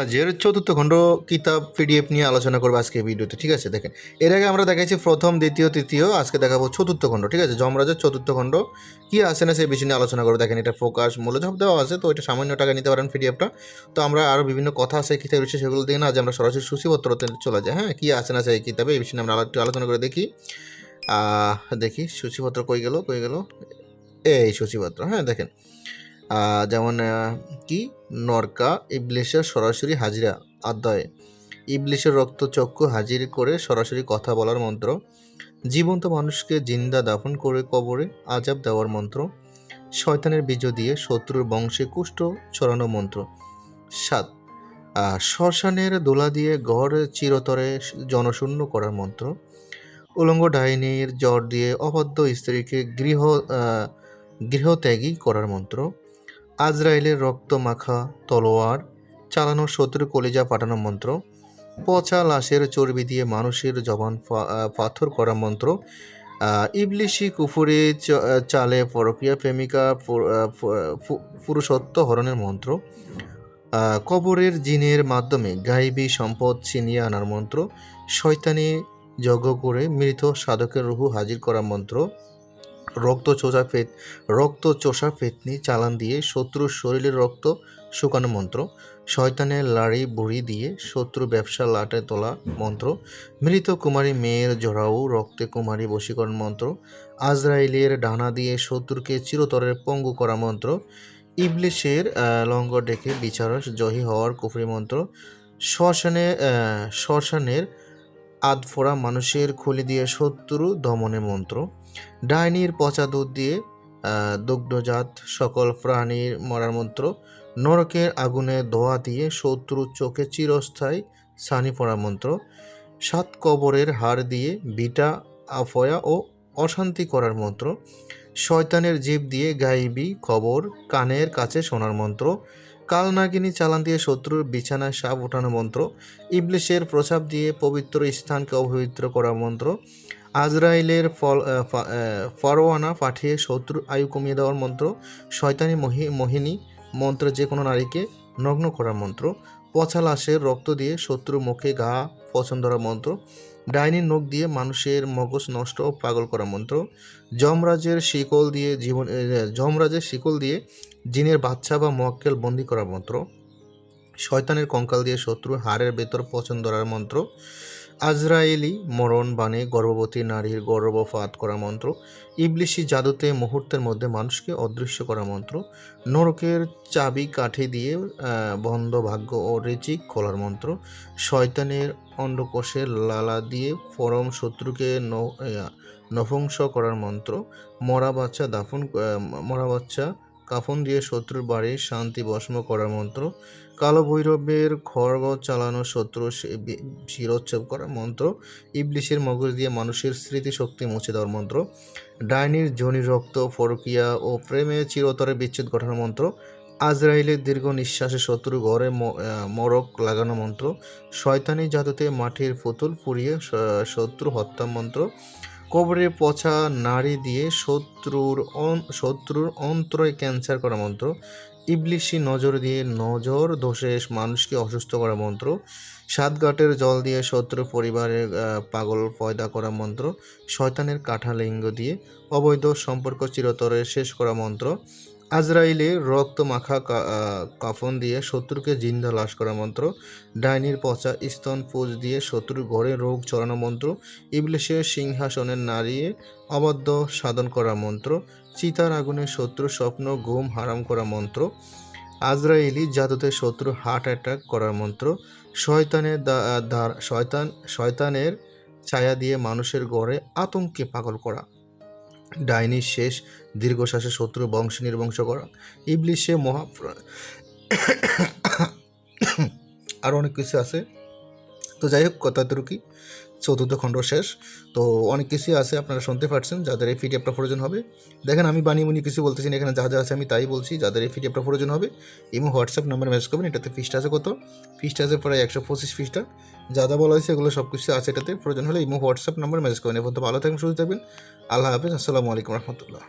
যমরাজের চতুর্থ খণ্ড কিতাব পিডিএফ নিয়ে আলোচনা করবো আজকে ভিডিওতে। ঠিক আছে, দেখেন এর আগে আমরা দেখাইছি প্রথম, দ্বিতীয়, তৃতীয়, আজকে দেখাবো চতুর্থ খণ্ড। ঠিক আছে, যমরাজের চতুর্থ খণ্ড কি আছে না সেই বিষয় নিয়ে আলোচনা করবো। দেখেন এটা ফোকাস মূলধব দেওয়া আছে, তো এটা সামান্য টাকা নিতে পারেন পিডিএফটা। তো আমরা আরও বিভিন্ন কথা আছে কিতাব বিষয়ে, সেগুলো দিয়ে না আজ আমরা সরাসরি সূচিপত্রতে চলে যাই। হ্যাঁ, কি আছে না সেই কিতাবে এই বিষয়ে আমরা একটু আলোচনা করে দেখি। দেখি সূচিপত্র কই গেল। এই সূচিপত্র, হ্যাঁ দেখেন যেমন কি নরকা ইবলিশের সরাসরি হাজিরা অধ্যায়, ইবলিশের রক্তচক্ষু হাজির করে সরাসরি কথা বলার মন্ত্র, জীবন্ত মানুষকে জিন্দা দাফন করে কবরে আজাব দেওয়ার মন্ত্র, শয়তানের বীজ দিয়ে শত্রুর বংশে কুষ্ঠ ছড়ানো মন্ত্র, 7 শ্মশানের দোলা দিয়ে ঘর চিরতরে জনশূন্য করার মন্ত্র, উলঙ্গ ডাইনির জ্বর দিয়ে অবাধ্য স্ত্রীকে গৃহত্যাগী করার মন্ত্র, আজরাইলের রক্ত মাখা তলোয়ার চালানো শত্রু কলিজা পাঠানো মন্ত্র, পচা লাশের চর্বি দিয়ে মানুষের জবান পাথর করা মন্ত্র, ইবলিশি কুফুরে চালে পরকীয়া প্রেমিকা পুরুষত্ব হরণের মন্ত্র, কবরের জিনের মাধ্যমে গাইবী সম্পদ ছিনিয়ে আনার মন্ত্র, শয়তানি যজ্ঞ করে মৃত সাধকের রুহু হাজির করা মন্ত্র, রক্ত চোষা পেতনি চালান দিয়ে শত্রুর শরীরের রক্ত শুকানো মন্ত্র, শয়তানের লাড়ি বুড়ি দিয়ে শত্রু ব্যবসা লাটে তোলা মন্ত্র, মৃত কুমারী মেয়ের জড়াও রক্তে কুমারী বশীকরণ মন্ত্র, আজরাইলের ডানা দিয়ে শত্রুকে চিরতরে পঙ্গু করা মন্ত্র, ইবলিশের লঙ্গর ডেকে বিচারস জয়ী হওয়ার কুফরি মন্ত্র, শ্মশানের আধফোড়া মানুষের খুলি দিয়ে শত্রু দমনের মন্ত্র, ডাইনির পচা দুধ দিয়ে দুগ্ধজাত সকল প্রাণীর মরার মন্ত্র, নরকের আগুনে ধোয়া দিয়ে শত্রু চোখে চিরস্থায়ী ছানি পড়ার মন্ত্র, 7 কবরের হাড় দিয়ে বিটা আফয়া ও অশান্তি করার মন্ত্র, শয়তানের জীব দিয়ে গাইবী খবর কানের কাছে শোনার মন্ত্র, কালনাগিনী চালান দিয়ে শত্রুর বিছানায় সাপ ওঠানো মন্ত্র, ইবলিশের প্রসাব দিয়ে পবিত্র স্থানকে অপবিত্র করার মন্ত্র, আজরাইলের ফরওয়ানা পাঠিয়ে শত্রুর আয়ু কমিয়ে দেওয়ার মন্ত্র, শয়তানি মোহিনী মন্ত্র যে কোনো নারীকে নগ্ন করার মন্ত্র, পচা লাশের রক্ত দিয়ে শত্রুর মুখে ঘা পছন্দ করার মন্ত্র, ডাইনির নখ দিয়ে মানুষের মগজ নষ্ট ও পাগল করার মন্ত্র, যমরাজের শিকল দিয়ে জিনের বাচ্চা বা মোয়াক্কেল বন্দি করার মন্ত্র, শয়তানের কঙ্কাল দিয়ে শত্রু হাড়ের ভেতর পছন্দ করার মন্ত্র, আজরায়েলি মরণ বাণে গর্ভবতী নারীর গর্ভপাত করা মন্ত্র, ইবলিশি জাদুতে মুহূর্তের মধ্যে মানুষকে অদৃশ্য করা মন্ত্র, নরকের চাবি কাঠি দিয়ে বন্ধ ভাগ্য ও রিজিক খোলার মন্ত্র, শয়তানের অন্ডকোষের লালা দিয়ে পরম শত্রুকে নপুংস করার মন্ত্র, মরা বাচ্চা কাফন দিয়ে শত্রুর বাড়ির শান্তি ভস্ম করার মন্ত্র, কালো ভৈরবের খড়গ চালানো শত্রু শিরোচ্ছেদ করার মন্ত্র, ইবলিশের মগজ দিয়ে মানুষের স্মৃতিশক্তি মুছে দেওয়ার মন্ত্র, ডাইনির জনি রক্ত ফরকিয়া ও প্রেমে চিরতরে বিচ্ছেদ ঘটানোর মন্ত্র, আজরাইলের দীর্ঘ নিঃশ্বাসে শত্রু ঘরে মরক লাগানো মন্ত্র, শয়তানি জাদুতে মাটির পুতুল পুড়িয়ে শত্রু হত্যা মন্ত্র, কবরে পচা নাড়ি দিয়ে শত্রুর অন্তরে ক্যান্সার করা মন্ত্র, ইবলিশি নজর দিয়ে নজর দোষে মানুষকে অসুস্থ করা মন্ত্র, 7 ঘাটের জল দিয়ে শত্রু পরিবারের পাগল পয়দা করা মন্ত্র, শয়তানের কাঁঠালিঙ্গ দিয়ে অবৈধ সম্পর্ক চিরতরে শেষ করা মন্ত্র, আজরাইলের রক্ত মাখা কাফন দিয়ে শত্রুকে জিন্দা লাশ করা মন্ত্র, ডাইনির পচা স্তন পুজ দিয়ে শত্রুর ঘরে রোগ চড়ানো মন্ত্র, ইবলিশের সিংহাসনের নাড়িয়ে অবাধ্য সাধন করা মন্ত্র, চিতার আগুনে শত্রুর স্বপ্ন ঘুম হারাম করা মন্ত্র, আজরাইলি জাদুতে শত্রু হার্ট অ্যাটাক করার মন্ত্র, শয়তানের ছায়া দিয়ে মানুষের গড়ে আতঙ্কে পাগল করা, ডাইনির শেষ দীর্ঘশ্বাসে শত্রু বংশ নির্বংশ করা, ইবলিশে আরও অনেক কিছু আছে। তো যাই হোক, কথা এতটুকুই, চতুর্থ খণ্ড শেষ। তো অনেক কিছু আছে, আপনারা শুনতে পারছেন। যাদের এই পিডিএফটা প্রয়োজন হবে, দেখেন আমি বানিয়ে কিছু বলতেছি না, এখানে যা যা আছে আমি তাই বলছি। যাদের এই পিডিএফটা প্রয়োজন হবে এবং হোয়াটসঅ্যাপ নাম্বার মেসেজ করবেন। এটাতে ফিসটা আছে কত? ফিসটা আছে প্রায় 125 ফিসটা। যা যা বলা হয়েছে এগুলো সব কিছু আছে এটাতে। প্রয়োজন হলে এবং হোয়াটসঅ্যাপ নাম্বার মেসেজ করবেন। এরপর তো ভালো থাকবেন, সুস্থ থাকবেন। আল্লাহ হাফেজ। আসসালামু আলাইকুম রহমতুল্লাহ।